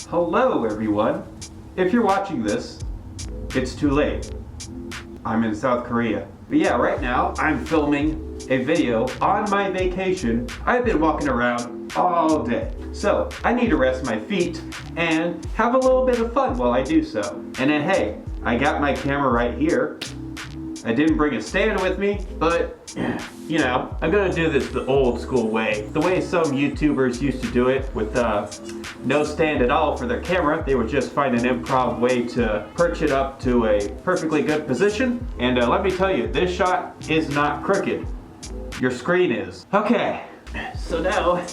Hello everyone. If you're watching this, it's too late. I'm in South Korea. But yeah, right now I'm filming a video on my vacation. I've been walking around all day. So I need to rest my feet and have a little bit of fun while I do so. And then hey, I got my camera right here. I didn't bring a stand with me, but you know, I'm gonna do this the old school way. The way some YouTubers used to do it with no stand at all for their camera. They would just find an improv way to perch it up to a perfectly good position. And let me tell you, this shot is not crooked. Your screen is. Okay, so now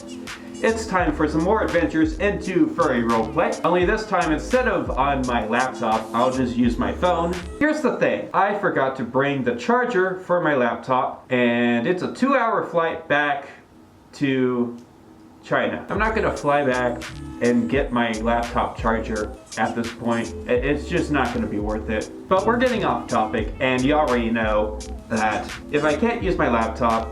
it's time for some more adventures into furry roleplay. Only this time, instead of on my laptop, I'll just use my phone. Here's the thing. I forgot to bring the charger for my laptop, and it's a 2-hour flight back to China. I'm not gonna fly back and get my laptop charger at this point. It's just not gonna be worth it. But we're getting off topic, and you already know that if I can't use my laptop,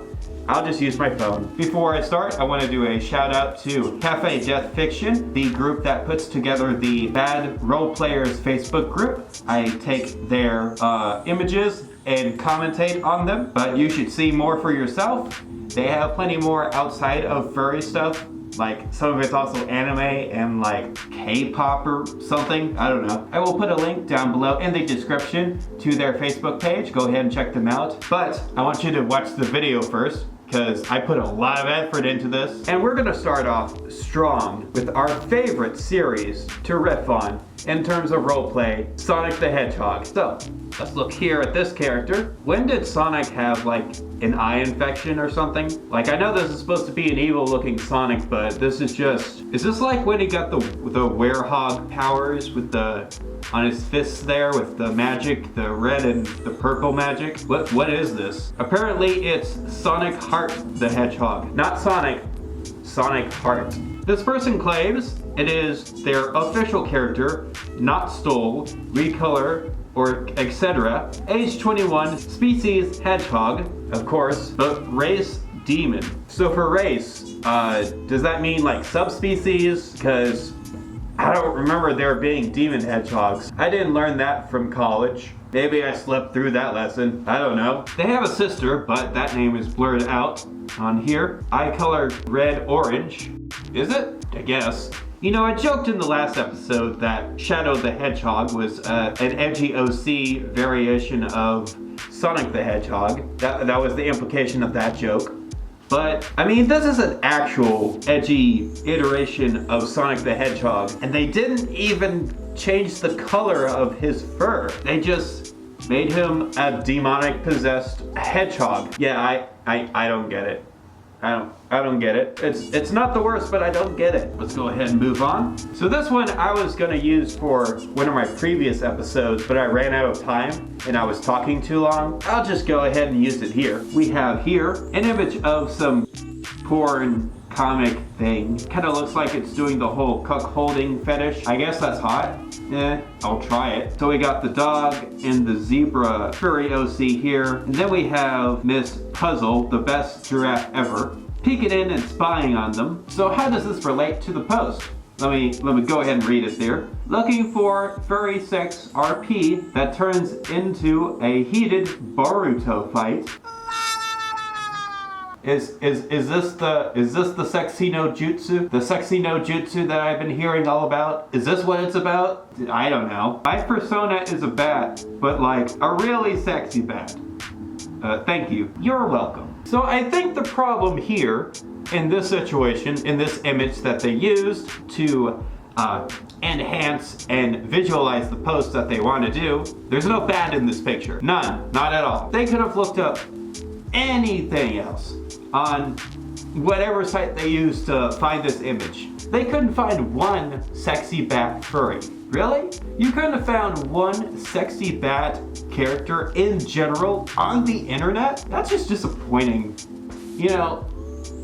I'll just use my phone. Before I start, I want to do a shout out to Cafe Death Fiction, the group that puts together the Bad Roleplayers Facebook group. I take their images and commentate on them, but you should see more for yourself. They have plenty more outside of furry stuff. Like some of it's also anime and like K-pop or something, I don't know. I will put a link down below in the description to their Facebook page. Go ahead and check them out. But I want you to watch the video first, because I put a lot of effort into this. And we're gonna start off strong with our favorite series to riff on in terms of roleplay, Sonic the Hedgehog. So, let's look here at this character. When did Sonic have like an eye infection or something? Like, I know this is supposed to be an evil looking Sonic, but this is just, is this like when he got the werehog powers with the, on his fists there with the magic, the red and the purple magic? What is this? Apparently it's Sonic Heart the Hedgehog. Not Sonic, Sonic Heart. This person claims it is their official character, not stole, recolor, or etc. Age 21, species hedgehog, of course, but race demon. So for race, does that mean like subspecies? Because I don't remember there being demon hedgehogs. I didn't learn that from college. Maybe I slept through that lesson. I don't know. They have a sister, but that name is blurred out on here. Eye color red orange. Is it? I guess. You know, I joked in the last episode that Shadow the Hedgehog was an edgy OC variation of Sonic the Hedgehog. That was the implication of that joke. But, I mean, this is an actual edgy iteration of Sonic the Hedgehog. And they didn't even change the color of his fur. They just made him a demonic possessed hedgehog. Yeah, I don't get it. I don't get it. It's not the worst, but I don't get it. Let's go ahead and move on. So this one I was gonna use for one of my previous episodes, but I ran out of time and I was talking too long. I'll just go ahead and use it here. We have here an image of some porn comic thing. Kind of looks like it's doing the whole cuck holding fetish. I guess that's hot. I'll try it. So we got the dog and the zebra furry OC here. And then we have Miss Puzzle, the best giraffe ever, peeking in and spying on them. So how does this relate to the post? Let me go ahead and read it there. Looking for furry sex RP that turns into a heated Boruto fight. Is this the sexy no jutsu? The sexy no jutsu that I've been hearing all about? Is this what it's about? I don't know. My persona is a bat, but like a really sexy bat. Thank you. You're welcome. So I think the problem here in this situation, in this image that they used to enhance and visualize the post that they want to do, there's no bat in this picture. None. Not at all. They could have looked up anything else on whatever site they used to find this image. They couldn't find one sexy bat furry. Really? You couldn't have found one sexy bat character in general on the internet? That's just disappointing. You know,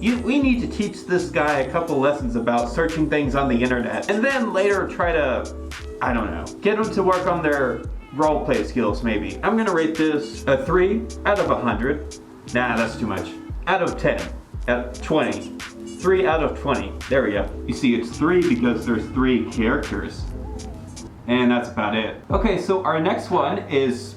we need to teach this guy a couple lessons about searching things on the internet, and then later try to, I don't know, get them to work on their roleplay skills maybe. I'm gonna rate this a 3 out of 100. Nah, that's too much. Out of 10. At 20. 3 out of 20. There we go. You see, it's 3 because there's 3 characters. And that's about it. Okay, so our next one is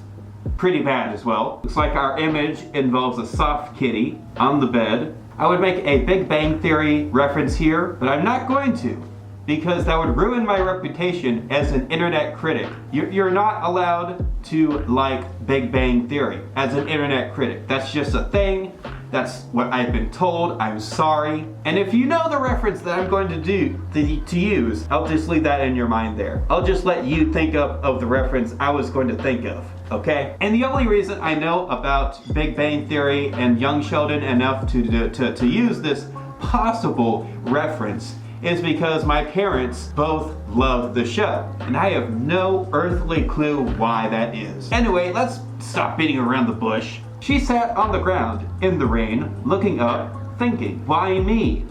pretty bad as well. Looks like our image involves a soft kitty on the bed. I would make a Big Bang Theory reference here, but I'm not going to, because that would ruin my reputation as an internet critic. You're not allowed to like Big Bang Theory as an internet critic. That's just a thing. That's what I've been told. I'm sorry. And if you know the reference that I'm going to use, I'll just leave that in your mind there. I'll just let you think of the reference I was going to think of, okay? And the only reason I know about Big Bang Theory and Young Sheldon enough to use this possible reference is because my parents both love the show, and I have no earthly clue why that is. Anyway, let's stop beating around the bush. She sat on the ground in the rain, looking up, thinking, why me? ...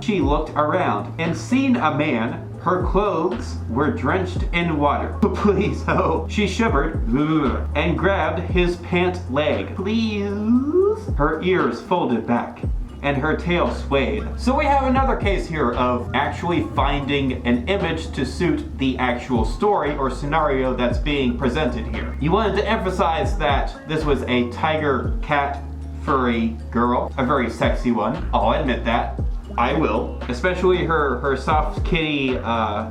She looked around and seen a man. Her clothes were drenched in water. Please, oh. She shivered and grabbed his pant leg. Please. Her ears folded back and her tail swayed. So we have another case here of actually finding an image to suit the actual story or scenario that's being presented here. You wanted to emphasize that this was a tiger cat furry girl, a very sexy one. I'll admit that. I will, especially her soft kitty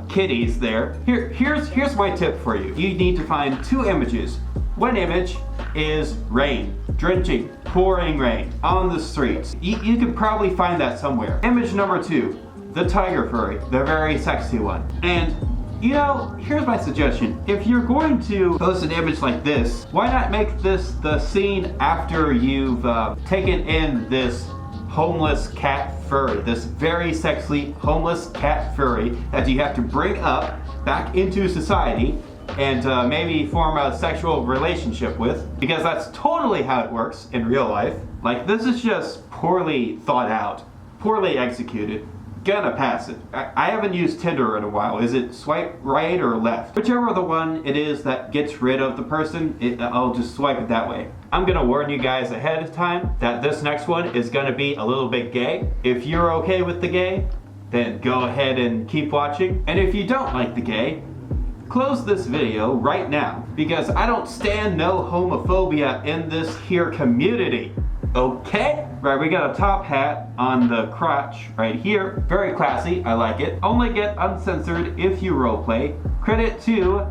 kitties there. Here's my tip for you. You need to find 2 images. One image is rain, drenching, pouring rain on the streets. You could probably find that somewhere. Image number 2, the tiger furry, the very sexy one. And you know, here's my suggestion. If you're going to post an image like this, why not make this the scene after you've taken in this homeless cat furry, this very sexy homeless cat furry that you have to bring up back into society and maybe form a sexual relationship with, because that's totally how it works in real life. Like, this is just poorly thought out, poorly executed. Gonna pass it. I haven't used Tinder in a while. Is it swipe right or left? Whichever the one it is that gets rid of the person, I'll just swipe it that way. I'm gonna warn you guys ahead of time that this next one is gonna be a little bit gay. If you're okay with the gay, then go ahead and keep watching. And if you don't like the gay, close this video right now, because I don't stand no homophobia in this here community. Okay? Right, we got a top hat on the crotch right here. Very classy, I like it. Only get uncensored if you roleplay. Credit to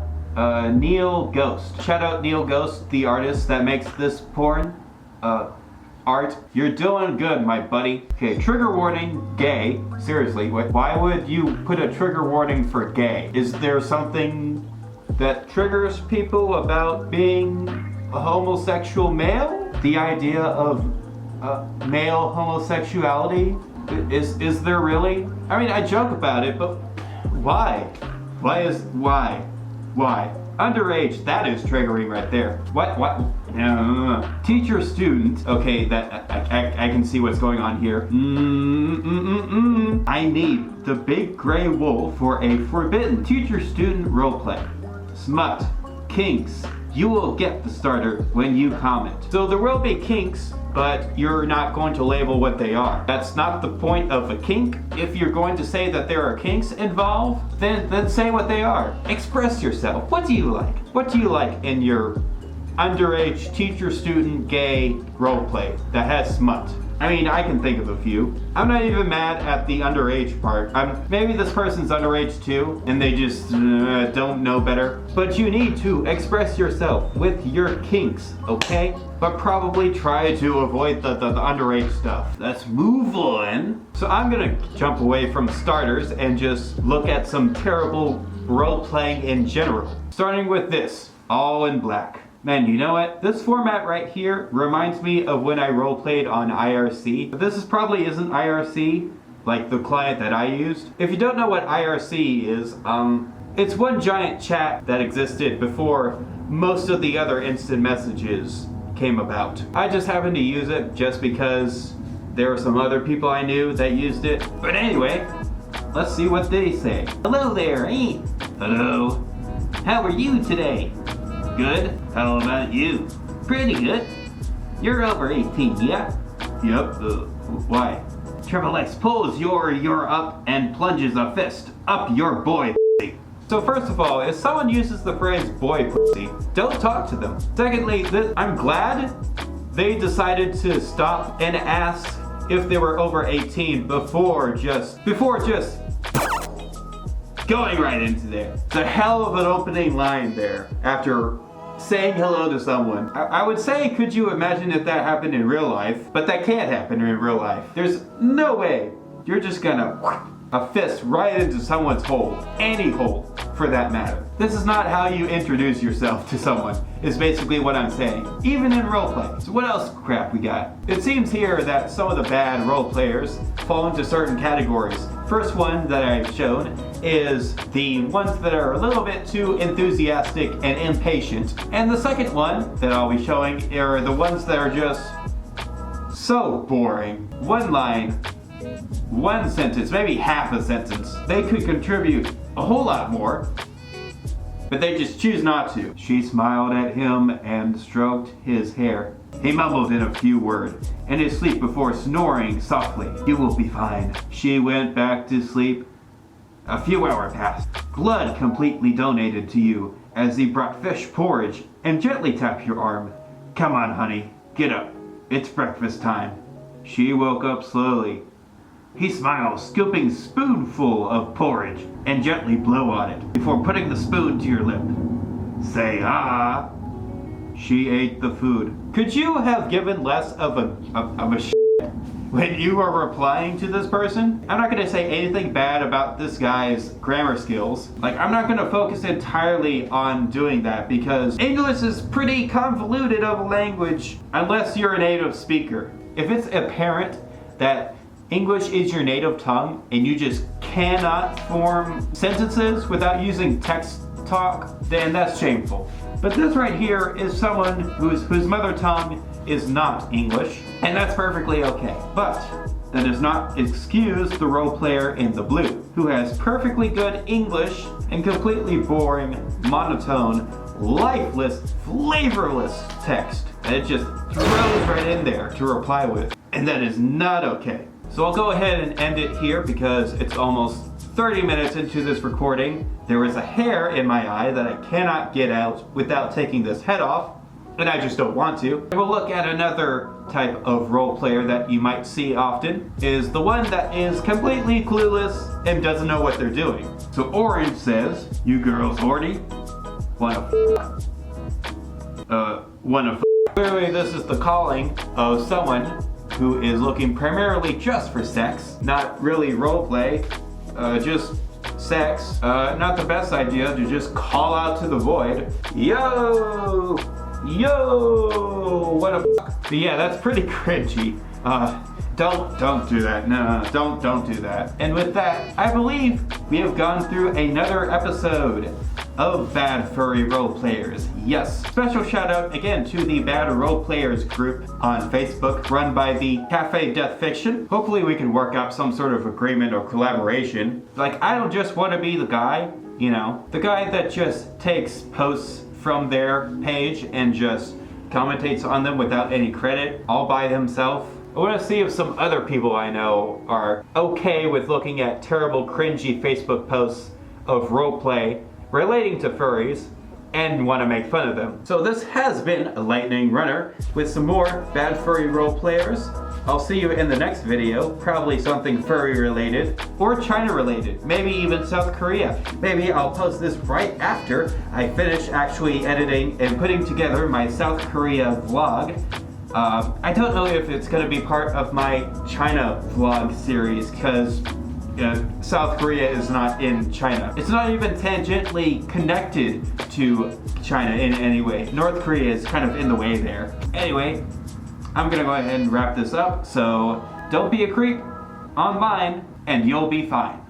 Neil Ghost. Shout out Neil Ghost, the artist that makes this porn art. You're doing good, my buddy. Okay, trigger warning, gay. Seriously, why would you put a trigger warning for gay? Is there something that triggers people about being a homosexual male? The idea of male homosexuality? Is there really? I mean, I joke about it, but why? Why? Underage, that is triggering right there. What? No. Teacher student, okay, that I can see what's going on here. I need the big gray wolf for a forbidden teacher student roleplay. Smut, kinks, you will get the starter when you comment. So there will be kinks, but you're not going to label what they are. That's not the point of a kink. If you're going to say that there are kinks involved, then say what they are. Express yourself. What do you like? What do you like in your underage teacher-student gay roleplay that has smut? I mean, I can think of a few. I'm not even mad at the underage part. Maybe this person's underage too, and they just don't know better. But you need to express yourself with your kinks, okay? But probably try to avoid the underage stuff. Let's move on. So I'm gonna jump away from starters and just look at some terrible role-playing in general. Starting with this, all in black. Man, you know what? This format right here reminds me of when I roleplayed on IRC. But this probably isn't IRC, like the client that I used. If you don't know what IRC is, it's one giant chat that existed before most of the other instant messages came about. I just happened to use it just because there were some other people I knew that used it. But anyway, let's see what they say. Hello there, eh? Hello. How are you today? Good. How about you? Pretty good. You're over 18, yeah? Yep. Why? Triple X pulls your up and plunges a fist up your boy pussy. So first of all, if someone uses the phrase boy pussy, don't talk to them. Secondly, I'm glad they decided to stop and ask if they were over 18 before just going right into there. It's a hell of an opening line there after saying hello to someone. I would say, could you imagine if that happened in real life? But that can't happen in real life. There's no way you're just gonna a fist right into someone's hole. Any hole, for that matter. This is not how you introduce yourself to someone, is basically what I'm saying. Even in roleplay. So what else crap we got? It seems here that some of the bad role players fall into certain categories. First one that I've shown is the ones that are a little bit too enthusiastic and impatient. And the second one that I'll be showing are the ones that are just so boring. One line, one sentence, maybe half a sentence. They could contribute a whole lot more, but they just choose not to. She smiled at him and stroked his hair. He mumbled in a few words in his sleep before snoring softly. You will be fine. She went back to sleep. A few hours passed. Blood completely donated to you as he brought fish porridge and gently tapped your arm. Come on, honey, get up. It's breakfast time. She woke up slowly. He smiled, scooping spoonful of porridge and gently blow on it before putting the spoon to your lip. Say ah. She ate the food. Could you have given less of a shit when you were replying to this person? I'm not gonna say anything bad about this guy's grammar skills. Like, I'm not gonna focus entirely on doing that because English is pretty convoluted of a language unless you're a native speaker. If it's apparent that English is your native tongue and you just cannot form sentences without using text talk, then that's shameful. But this right here is someone whose mother tongue is not English, and that's perfectly okay. But that does not excuse the role player in the blue, who has perfectly good English and completely boring, monotone, lifeless, flavorless text that it just throws right in there to reply with. And that is not okay. So I'll go ahead and end it here because it's almost 30 minutes into this recording. There is a hair in my eye that I cannot get out without taking this head off, and I just don't want to. We'll look at another type of role player that you might see often, is the one that is completely clueless and doesn't know what they're doing. So Orange says, you girls horny? Wanna Clearly this is the calling of someone who is looking primarily just for sex, not really roleplay, just sex. Not the best idea to just call out to the void. Yo, what a fuck. But yeah, that's pretty cringy. Don't do that. No, don't do that. And with that, I believe we have gone through another episode of Bad Furry Roleplayers. Yes. Special shout out again to the Bad Roleplayers group on Facebook run by the Cafe Death Fiction. Hopefully we can work out some sort of agreement or collaboration. Like, I don't just want to be the guy, you know, the guy that just takes posts from their page and just commentates on them without any credit all by himself. I want to see if some other people I know are okay with looking at terrible, cringy Facebook posts of roleplay relating to furries and want to make fun of them. So this has been a lightning runner with some more Bad Furry Role Players. I'll see you in the next video, probably something furry related or China related, maybe even South Korea. Maybe I'll post this right after I finish actually editing and putting together my South Korea vlog. I don't know if it's going to be part of my China vlog series because South Korea is not in China. It's not even tangentially connected to China in any way. North Korea is kind of in the way there. Anyway, I'm gonna go ahead and wrap this up, so don't be a creep online and you'll be fine.